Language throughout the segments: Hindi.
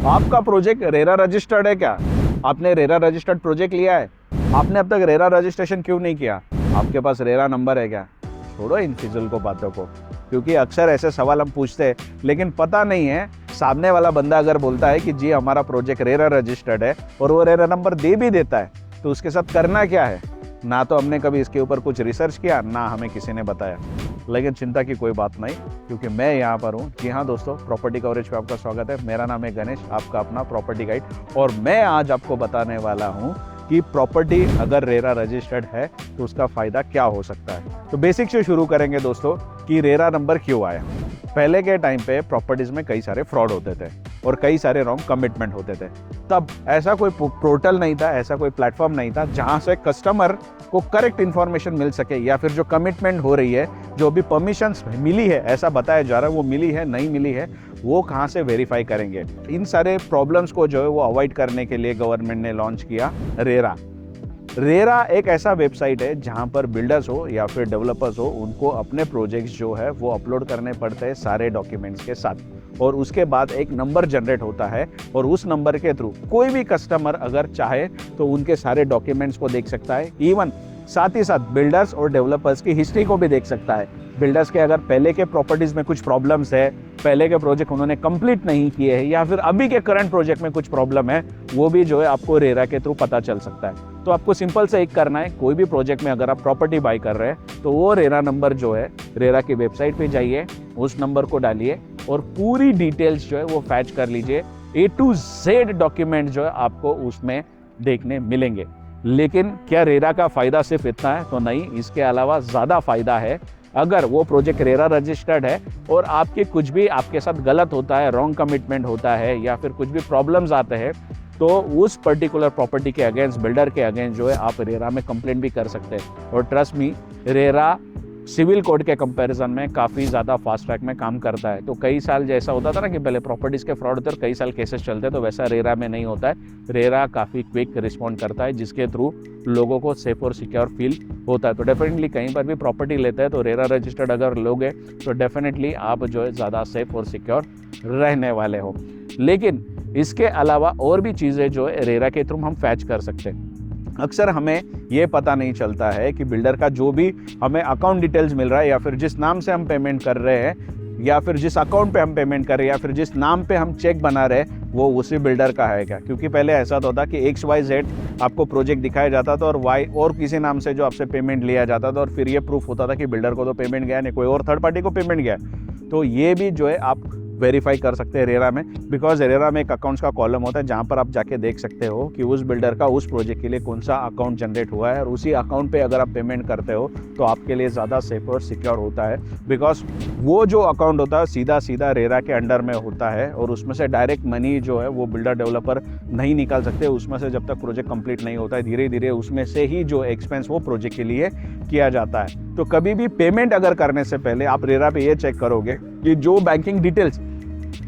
आपका प्रोजेक्ट रेरा रजिस्टर्ड है क्या? आपने रेरा रजिस्टर्ड प्रोजेक्ट लिया है? आपने अब तक रेरा रजिस्ट्रेशन क्यों नहीं किया? आपके पास रेरा नंबर है क्या? छोड़ो इन फिजूल को बातों को, क्योंकि अक्सर ऐसे सवाल हम पूछते हैं लेकिन पता नहीं है। सामने वाला बंदा अगर बोलता है कि जी हमारा प्रोजेक्ट रेरा रजिस्टर्ड है और वो रेरा नंबर दे भी देता है, तो उसके साथ करना क्या है? ना तो हमने कभी इसके ऊपर कुछ रिसर्च किया, ना हमें किसी ने बताया। लेकिन चिंता की कोई बात नहीं, क्योंकि मैं यहाँ पर हूँ। जी हाँ दोस्तों, प्रॉपर्टी कवरेज पे आपका स्वागत है। मेरा नाम है गणेश, आपका अपना प्रॉपर्टी गाइड, और मैं आज आपको बताने वाला हूँ कि प्रॉपर्टी अगर रेरा रजिस्टर्ड है तो उसका फ़ायदा क्या हो सकता है। तो बेसिक से शुरू करेंगे दोस्तों कि रेरा नंबर क्यों आया। पहले के टाइम पे प्रॉपर्टीज़ में कई सारे फ्रॉड होते थे और कई सारे रॉन्ग कमिटमेंट होते थे। तब ऐसा कोई पोर्टल नहीं था, ऐसा कोई प्लेटफॉर्म नहीं था जहां से कस्टमर को करेक्ट इन्फॉर्मेशन मिल सके, या फिर जो कमिटमेंट हो रही है, जो भी परमिशंस मिली है ऐसा बताया जा रहा है, वो मिली है नहीं मिली है, वो कहाँ से वेरीफाई करेंगे। इन सारे प्रॉब्लम्स को जो है वो अवॉइड करने के लिए गवर्नमेंट ने लॉन्च किया रेरा। रेरा एक ऐसा वेबसाइट है जहां पर बिल्डर्स हो या फिर डेवलपर्स हो, उनको अपने प्रोजेक्ट्स जो है वो अपलोड करने पड़ते हैं सारे डॉक्यूमेंट्स के साथ, और उसके बाद एक नंबर जनरेट होता है और उस नंबर के थ्रू कोई भी कस्टमर अगर चाहे तो उनके सारे डॉक्यूमेंट्स को देख सकता है। इवन साथ ही साथ बिल्डर्स और डेवलपर्स की हिस्ट्री को भी देख सकता है। बिल्डर्स के अगर पहले के प्रॉपर्टीज में कुछ प्रॉब्लम्स है, पहले के प्रोजेक्ट उन्होंने कंप्लीट नहीं किए हैं, या फिर अभी के करंट प्रोजेक्ट में कुछ प्रॉब्लम है, वो भी जो है आपको रेरा के थ्रू पता चल सकता है। तो आपको सिंपल से एक करना है, कोई भी प्रोजेक्ट में अगर आप प्रॉपर्टी बाई कर रहे हैं तो वो रेरा नंबर जो है, रेरा की वेबसाइट पे जाइए, उस नंबर को डालिए और पूरी डिटेल्स जो है वो फैच कर लीजिए। A to Z डॉक्यूमेंट जो है आपको उसमें देखने मिलेंगे। लेकिन क्या रेरा का फायदा सिर्फ इतना है? तो नहीं, इसके अलावा ज़्यादा फायदा है। अगर वो प्रोजेक्ट रेरा रजिस्टर्ड है और आपके कुछ भी आपके साथ गलत होता है, रॉन्ग कमिटमेंट होता है, या फिर कुछ भी प्रॉब्लम्स आते हैं, तो उस पर्टिकुलर प्रॉपर्टी के अगेंस्ट, बिल्डर के अगेंस्ट जो है आप रेरा में कंप्लेंट भी कर सकते हैं। और trust me, RERA civil code के कंपैरिजन में काफ़ी ज़्यादा फास्ट ट्रैक में काम करता है। तो कई साल जैसा होता था ना कि पहले प्रॉपर्टीज़ के फ्रॉड होते और कई साल केसेस चलते, तो वैसा रेरा में नहीं होता है। रेरा काफ़ी क्विक रिस्पॉन्ड करता है, जिसके थ्रू लोगों को सेफ और सिक्योर फील होता है। तो डेफिनेटली कहीं पर भी प्रॉपर्टी लेते हैं तो रेरा रजिस्टर्ड अगर लोगे तो डेफिनेटली आप जो है ज़्यादा सेफ और सिक्योर रहने वाले हो। लेकिन इसके अलावा और भी चीज़ें जो है रेरा के थ्रू हम फैच कर सकते हैं। अक्सर हमें ये पता नहीं चलता है कि बिल्डर का जो भी हमें अकाउंट डिटेल्स मिल रहा है, या फिर जिस नाम से हम पेमेंट कर रहे हैं, या फिर जिस अकाउंट पे हम पेमेंट कर रहे हैं, या फिर जिस नाम पे हम चेक बना रहे हैं, वो उसी बिल्डर का है क्या? क्योंकि पहले ऐसा तो था कि XYZ आपको प्रोजेक्ट दिखाया जाता था और Y और किसी नाम से जो आपसे पेमेंट लिया जाता था, और फिर ये प्रूफ होता था कि बिल्डर को तो पेमेंट गया नहीं, कोई और थर्ड पार्टी को पेमेंट गया। तो ये भी जो है आप वेरीफाई कर सकते हैं रेरा में, बिकॉज रेरा में एक अकाउंट्स का कॉलम होता है जहां पर आप जाके देख सकते हो कि उस बिल्डर का उस प्रोजेक्ट के लिए कौन सा अकाउंट जनरेट हुआ है, और उसी अकाउंट पे अगर आप पेमेंट करते हो तो आपके लिए ज़्यादा सेफ और सिक्योर होता है। बिकॉज वो जो अकाउंट होता है सीधा सीधा रेरा के अंडर में होता है, और उसमें से डायरेक्ट मनी जो है वो बिल्डर डेवलपर नहीं निकाल सकते। उसमें से जब तक प्रोजेक्ट कंप्लीट नहीं होता है, धीरे धीरे उसमें से ही जो एक्सपेंस वो प्रोजेक्ट के लिए किया जाता है। तो कभी भी पेमेंट अगर करने से पहले आप रेरा पे ये चेक करोगे कि जो बैंकिंग डिटेल्स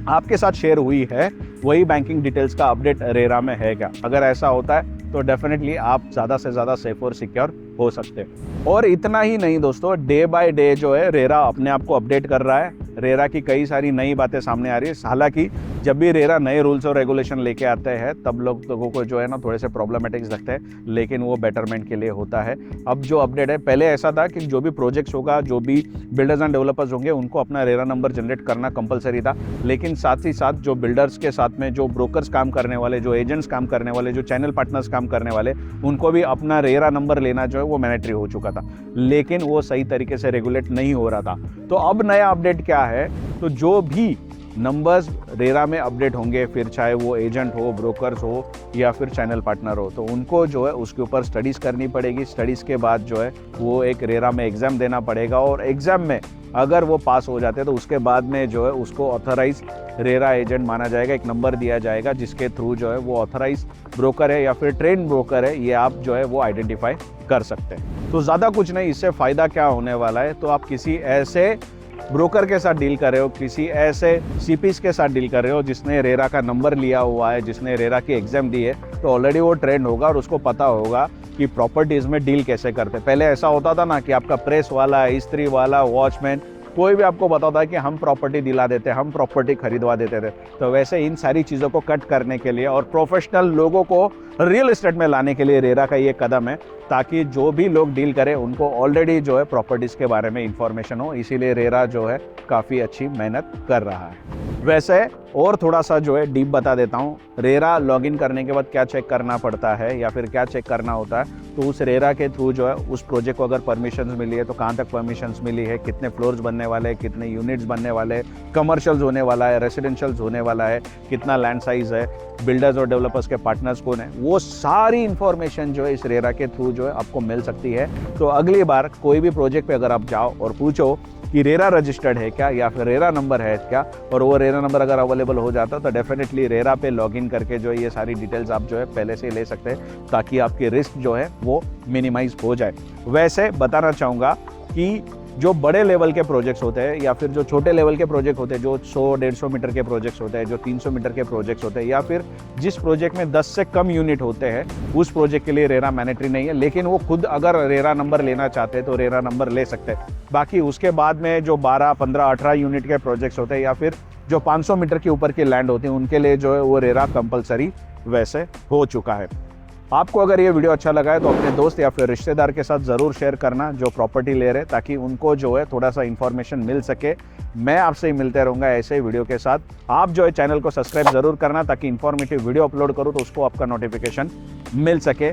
आपके साथ शेयर हुई है वही बैंकिंग डिटेल्स का अपडेट रेरा में है क्या। अगर ऐसा होता है तो डेफिनेटली आप ज़्यादा से ज़्यादा सेफ और सिक्योर हो सकते हैं। और इतना ही नहीं दोस्तों, डे बाय डे जो है रेरा अपने आप को अपडेट कर रहा है। रेरा की कई सारी नई बातें सामने आ रही है। हालांकि जब भी रेरा नए रूल्स और रेगुलेशन लेके आते हैं तब लोगों को जो है ना थोड़े से प्रॉब्लमेटिक्स लगते हैं, लेकिन वो बेटरमेंट के लिए होता है। अब जो अपडेट है, पहले ऐसा था कि जो भी प्रोजेक्ट्स होगा, जो भी बिल्डर्स एंड डेवलपर्स होंगे, उनको अपना रेरा नंबर जनरेट करना कंपलसरी था। लेकिन साथ ही साथ जो बिल्डर्स के साथ में जो ब्रोकर्स काम करने वाले, जो एजेंट्स काम करने वाले, जो चैनल पार्टनर्स काम करने वाले, उनको भी अपना रेरा नंबर लेना जो है वो मैंडेटरी हो चुका था, लेकिन वो सही तरीके से रेगुलेट नहीं हो रहा था। तो अब नया अपडेट क्या है, तो जो भी नंबर्स रेरा में अपडेट होंगे, फिर चाहे वो एजेंट हो, ब्रोकर्स हो या फिर चैनल पार्टनर हो, तो उनको जो है उसके ऊपर स्टडीज़ करनी पड़ेगी। स्टडीज़ के बाद जो है वो एक रेरा में एग्ज़ाम देना पड़ेगा, और एग्ज़ाम में अगर वो पास हो जाते हैं तो उसके बाद में जो है उसको ऑथराइज रेरा एजेंट माना जाएगा। एक नंबर दिया जाएगा जिसके थ्रू जो है वो ऑथराइज ब्रोकर है या फिर ट्रेन ब्रोकर है, ये आप जो है वो आइडेंटिफाई कर सकते हैं। तो ज़्यादा कुछ नहीं, इससे फ़ायदा क्या होने वाला है, तो आप किसी ऐसे ब्रोकर के साथ डील कर रहे हो, किसी ऐसे सीपीस के साथ डील कर रहे हो जिसने रेरा का नंबर लिया हुआ है, जिसने रेरा की एग्ज़ाम दी है, तो ऑलरेडी वो ट्रेंड होगा और उसको पता होगा कि प्रॉपर्टीज़ में डील कैसे करते हैं। पहले ऐसा होता था ना कि आपका प्रेस वाला, इस्त्री वाला, वॉचमैन कोई भी आपको बताता है कि हम प्रॉपर्टी दिला देते हैं, हम प्रॉपर्टी खरीदवा देते थे, तो वैसे इन सारी चीज़ों को कट करने के लिए और प्रोफेशनल लोगों को रियल एस्टेट में लाने के लिए रेरा का ये कदम है, ताकि जो भी लोग डील करें उनको ऑलरेडी जो है प्रॉपर्टीज़ के बारे में इंफॉर्मेशन हो। इसीलिए रेरा जो है काफ़ी अच्छी मेहनत कर रहा है। वैसे और थोड़ा सा जो है डीप बता देता हूँ, रेरा लॉगिन करने के बाद क्या चेक करना पड़ता है या फिर क्या चेक करना होता है। तो उस रेरा के थ्रू जो है उस प्रोजेक्ट को अगर परमिशंस मिली है तो कहाँ तक परमिशंस मिली है, कितने फ्लोर्स बनने वाले हैं, कितने यूनिट्स बनने वाले हैं, कमर्शियल्स होने वाला है, रेसिडेंशियल्स होने वाला है, कितना लैंड साइज है, बिल्डर्स और डेवलपर्स के पार्टनर्स कौन है, वो सारी इंफॉर्मेशन जो है इस रेरा के थ्रू जो है आपको मिल सकती है। तो अगली बार कोई भी प्रोजेक्ट पे अगर आप जाओ और पूछो कि रेरा रजिस्टर्ड है क्या या फिर रेरा नंबर है क्या, और वो रेरा नंबर अगर अवेलेबल हो जाता है तो डेफिनेटली रेरा पे लॉगिन करके जो है ये सारी डिटेल्स आप जो है पहले से ले सकते हैं, ताकि आपकी रिस्क जो है वो मिनिमाइज हो जाए। वैसे बताना चाहूँगा कि जो बड़े लेवल के प्रोजेक्ट्स होते हैं या फिर जो छोटे लेवल के प्रोजेक्ट होते हैं, जो 100-150 मीटर के प्रोजेक्ट्स होते हैं, जो 300 मीटर के प्रोजेक्ट्स होते हैं, या फिर जिस प्रोजेक्ट में 10 से कम यूनिट होते हैं, उस प्रोजेक्ट के लिए रेरा मैंडेटरी नहीं है। लेकिन वो खुद अगर रेरा नंबर लेना चाहते हैं तो रेरा नंबर ले सकते हैं। बाकी उसके बाद में जो 12, 15, 18 यूनिट के प्रोजेक्ट्स होते हैं या फिर जो 500 मीटर के ऊपर की लैंड होती है, उनके लिए जो है वो रेरा कंपलसरी वैसे हो चुका है। आपको अगर ये वीडियो अच्छा लगा है तो अपने दोस्त या फिर रिश्तेदार के साथ ज़रूर शेयर करना जो प्रॉपर्टी ले रहे, ताकि उनको जो है थोड़ा सा इन्फॉर्मेशन मिल सके। मैं आपसे ही मिलते रहूँगा ऐसे ही वीडियो के साथ। आप जो है चैनल को सब्सक्राइब ज़रूर करना, ताकि इन्फॉर्मेटिव वीडियो अपलोड करूँ तो उसको आपका नोटिफिकेशन मिल सके।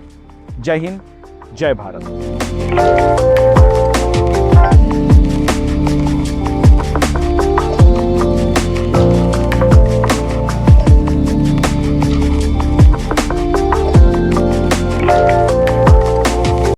जय हिंद, जय भारत।